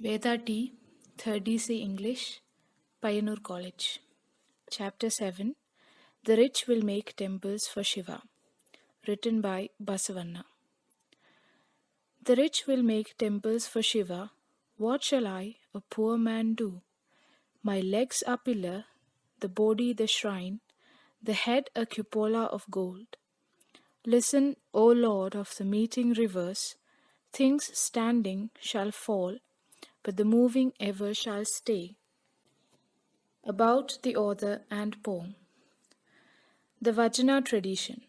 Shweta T, 3rd DC English, Pioneer College. Chapter 7, The Rich Will Make Temples for Shiva. Written by Basavanna. The rich will make temples for Shiva. What shall I, a poor man, do? My legs are pillar, the body the shrine, the head a cupola of gold. Listen, O Lord of the meeting rivers, things standing shall fall, but the moving ever shall stay. About the author and poem. The Vajana tradition.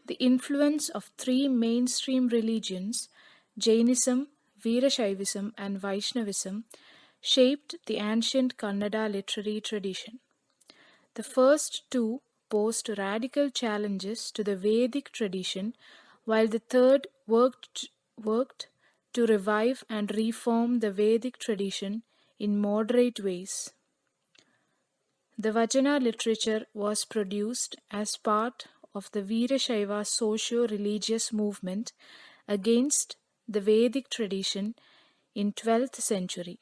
The influence of three mainstream religions, Jainism, Veerashaivism, and Vaishnavism, shaped the ancient Kannada literary tradition. The first two posed radical challenges to the Vedic tradition, while the third worked to revive and reform the Vedic tradition in moderate ways. The Vajana literature was produced as part of the Veerashaiva socio-religious movement against the Vedic tradition in 12th century.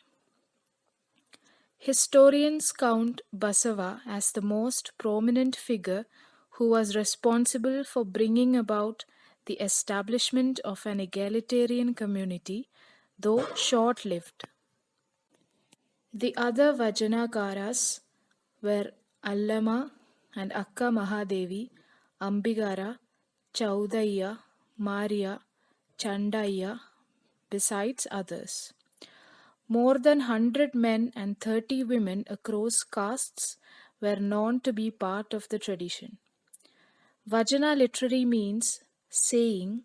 Historians count Basava as the most prominent figure who was responsible for bringing about the establishment of an egalitarian community, though short-lived. The other Vajanakaras were Allama and Akka Mahadevi, Ambigara, Chaudaya, Maria, Chandaya, besides others. More than 100 men and 30 women across castes were known to be part of the tradition. Vajana literally means saying,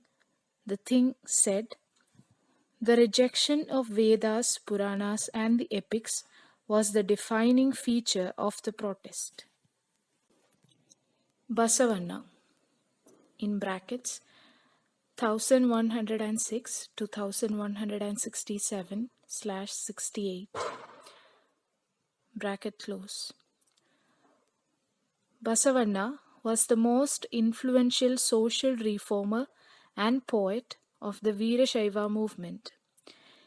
the thing said. The rejection of Vedas, Puranas, and the epics was the defining feature of the protest. Basavanna, in brackets, 1106 to 1167/68, bracket close. Basavanna was the most influential social reformer and poet of the Veerashaiva movement.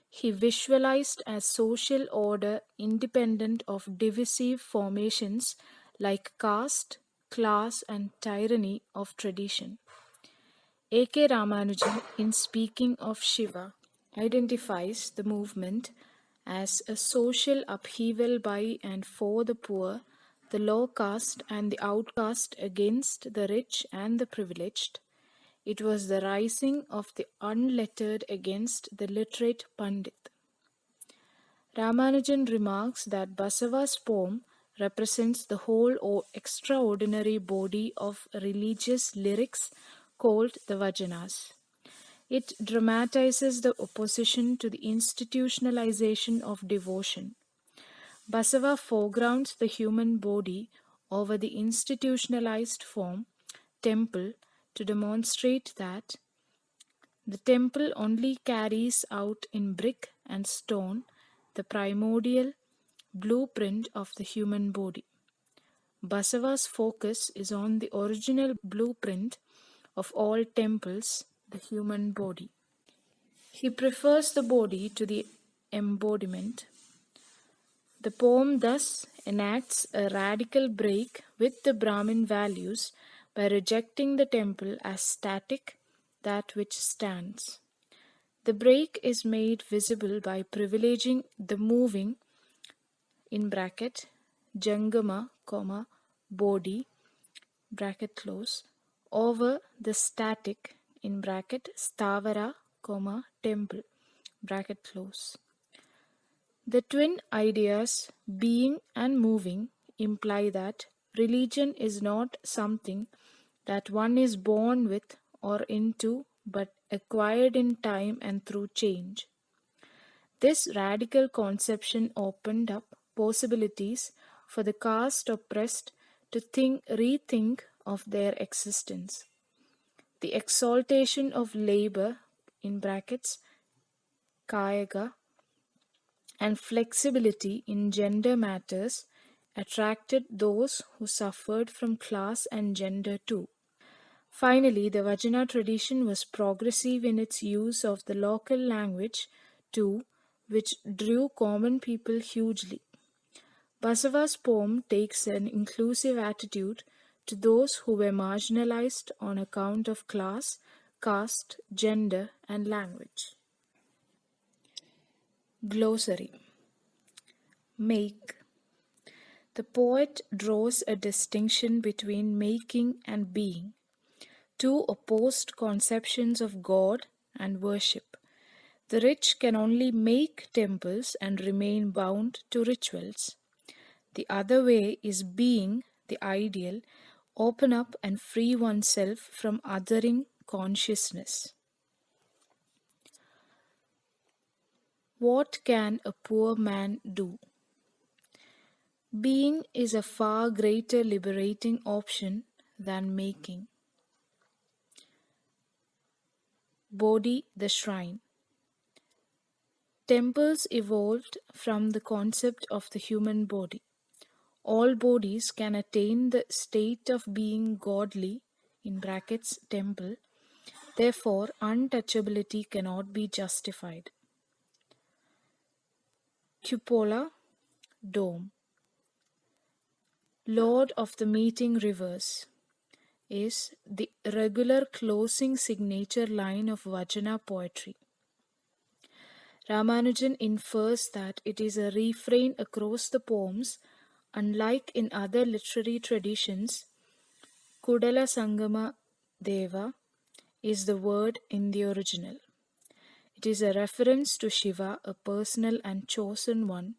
He visualized a social order independent of divisive formations like caste, class, and tyranny of tradition. A.K. Ramanujan, in speaking of Shiva, identifies the movement as a social upheaval by and for the poor, the low caste and the outcast against the rich and the privileged. It was the rising of the unlettered against the literate Pandit. Ramanujan remarks that Basava's poem represents the whole extraordinary body of religious lyrics called the Vajanas. It dramatizes the opposition to the institutionalization of devotion. Basava foregrounds the human body over the institutionalized form, temple, to demonstrate that the temple only carries out in brick and stone the primordial blueprint of the human body. Basava's focus is on the original blueprint of all temples, the human body. He prefers the body to the embodiment. The poem thus enacts a radical break with the Brahmin values by rejecting the temple as static, that which stands. The break is made visible by privileging the moving, in bracket, Jangama, body, bracket close, over the static, in bracket, Stavara, temple, bracket close. The twin ideas, being and moving, imply that religion is not something that one is born with or into, but acquired in time and through change. This radical conception opened up possibilities for the caste oppressed to rethink of their existence. The exaltation of labor, in brackets, kayaga, and flexibility in gender matters attracted those who suffered from class and gender too. Finally, the Vajana tradition was progressive in its use of the local language to which drew common people hugely. Basava's poem takes an inclusive attitude to those who were marginalized on account of class, caste, gender, and language. Glossary. Make. The poet draws a distinction between making and being, two opposed conceptions of God and worship. The rich can only make temples and remain bound to rituals. The other way is being, the ideal, open up and free oneself from othering consciousness. What can a poor man do? Being is a far greater liberating option than making. Bodhi, the shrine. Temples evolved from the concept of the human body. All bodies can attain the state of being godly in brackets temple. Therefore, untouchability cannot be justified. Cupola, dome. Lord of the meeting rivers is the regular closing signature line of Vajana poetry. Ramanujan infers that it is a refrain across the poems. Unlike in other literary traditions, Kudala Sangama Deva is the word in the original. It is a reference to Siva, a personal and chosen one.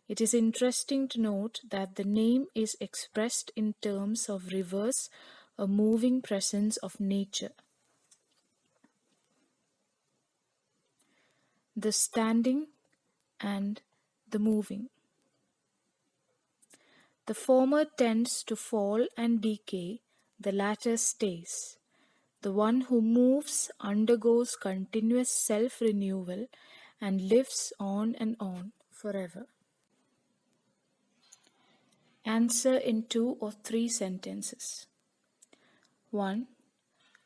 It is interesting to note that the name is expressed in terms of rivers, a moving presence of nature. The standing and the moving. The former tends to fall and decay, the latter stays. The one who moves undergoes continuous self-renewal and lives on and on forever. Answer in 2 or 3 sentences. 1.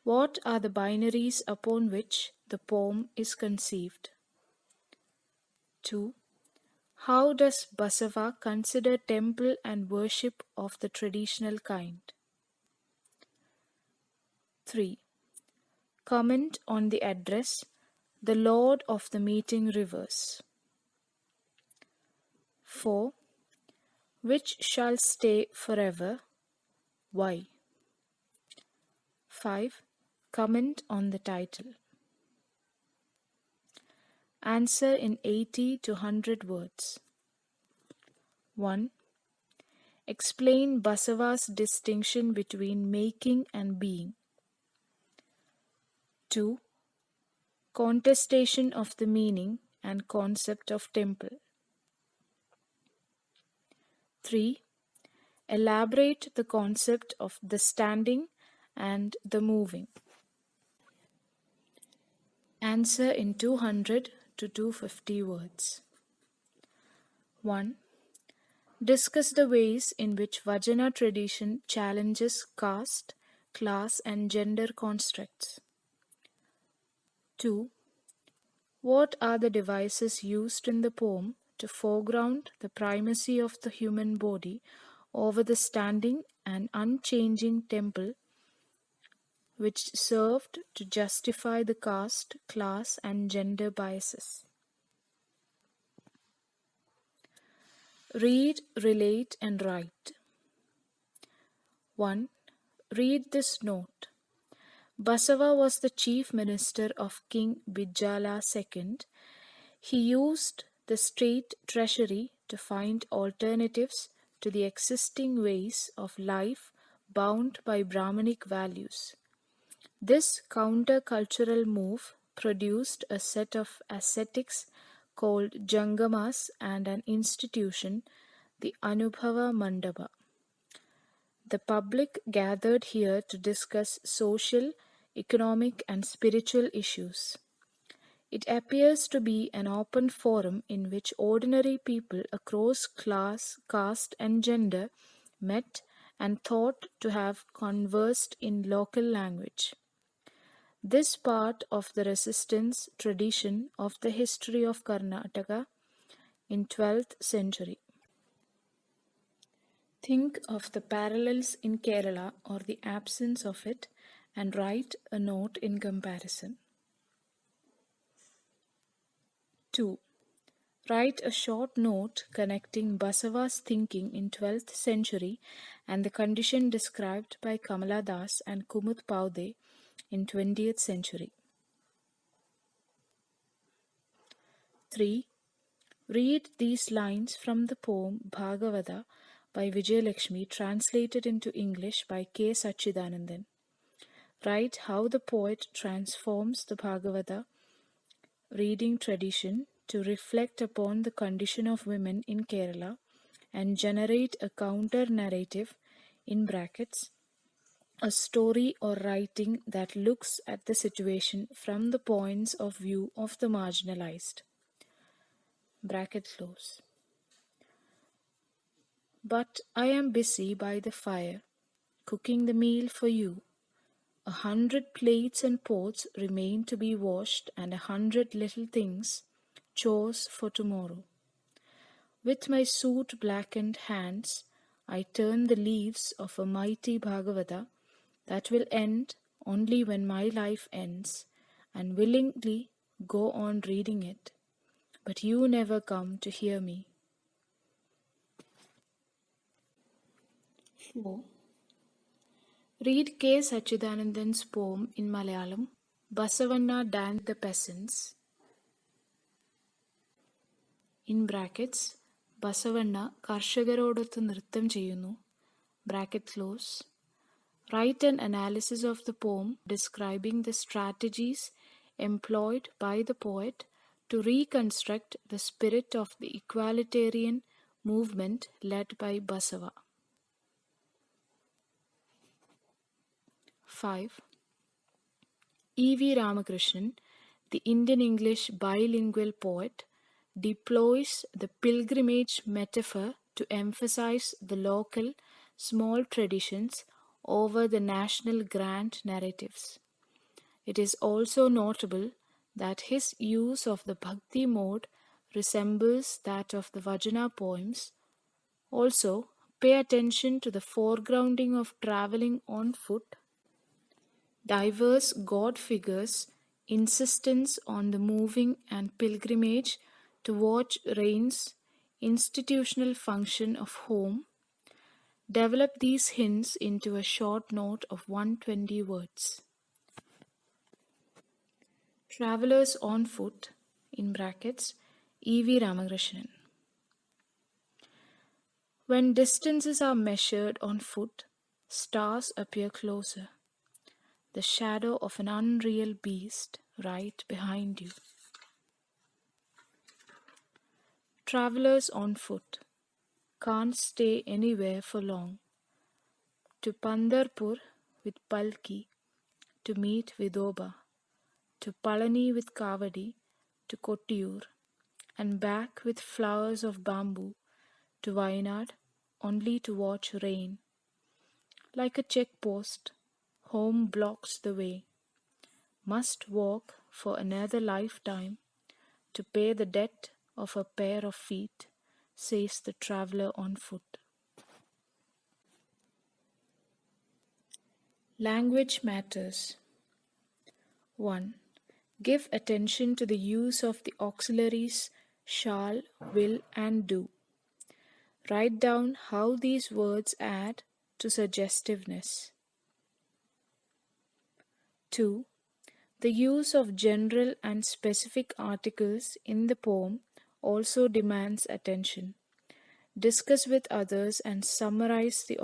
What are the binaries upon which the poem is conceived? 2. How does Basava consider temple and worship of the traditional kind? 3. Comment on the address, the Lord of the Meeting Rivers. 4. Which shall stay forever? Why? 5. Comment on the title. Answer in 80 to 100 words. 1. Explain Basava's distinction between making and being. 2. Contestation of the meaning and concept of temple. 3. Elaborate the concept of the standing and the moving. Answer in 200 to 250 words. 1. Discuss the ways in which Vajana tradition challenges caste, class and gender constructs. 2. What are the devices used in the poem to foreground the primacy of the human body over the standing and unchanging temple, which served to justify the caste, class and gender biases? Read, relate and write. 1. Read this note. Basava was the chief minister of King Bijala II. He used the state treasury to find alternatives to the existing ways of life bound by Brahmanic values. This counter-cultural move produced a set of ascetics called Jangamas and an institution, the Anubhava Mandapa. The public gathered here to discuss social, economic and spiritual issues. It appears to be an open forum in which ordinary people across class, caste and gender met and thought to have conversed in local language. This part of the resistance tradition of the history of Karnataka in 12th century. Think of the parallels in Kerala or the absence of it and write a note in comparison. 2. Write a short note connecting Basava's thinking in 12th century and the condition described by Kamala Das and Kumud Paude in 20th century. 3. Read these lines from the poem Bhagavata by Vijayalakshmi translated into English by K. Sachidanandan. Write how the poet transforms the Bhagavata reading tradition to reflect upon the condition of women in Kerala and generate a counter narrative in brackets, a story or writing that looks at the situation from the points of view of the marginalized. Bracket close. But I am busy by the fire, cooking the meal for you. 100 plates and pots remain to be washed, and 100 little things, chores for tomorrow. With my soot blackened hands, I turn the leaves of a mighty Bhagavata that will end only when my life ends, and willingly go on reading it. But you never come to hear me. 4. Read K. Sachidanandan's poem in Malayalam, Basavanna danced the peasants. In brackets, Basavanna കർഷകരോടൊത്ത് നൃത്തം ചെയ്യുന്നു. Bracket close. Write an analysis of the poem describing the strategies employed by the poet to reconstruct the spirit of the equalitarian movement led by Basava. 5. E.V. Ramakrishnan, the Indian English bilingual poet, deploys the pilgrimage metaphor to emphasize the local small traditions over the national grand narratives. It is also notable that his use of the bhakti mode resembles that of the Vajana poems. Also, pay attention to the foregrounding of traveling on foot, diverse god figures, insistence on the moving and pilgrimage to watch rains, institutional function of home. Develop these hints into a short note of 120 words. Travelers on foot, in brackets, E.V. Ramakrishnan. When distances are measured on foot, stars appear closer. The shadow of an unreal beast right behind you. Travelers on foot can't stay anywhere for long. To Pandarpur with Palki, to meet Vidoba, to Palani with Kavadi, to Kottiyur, and back with flowers of bamboo, to Wayanad, only to watch rain. Like a check post, home blocks the way. Must walk for another lifetime to pay the debt of a pair of feet, says the traveler on foot. Language matters. 1. Give attention to the use of the auxiliaries shall, will, and do. Write down how these words add to suggestiveness. 2. The use of general and specific articles in the poem also demands attention. Discuss with others and summarize the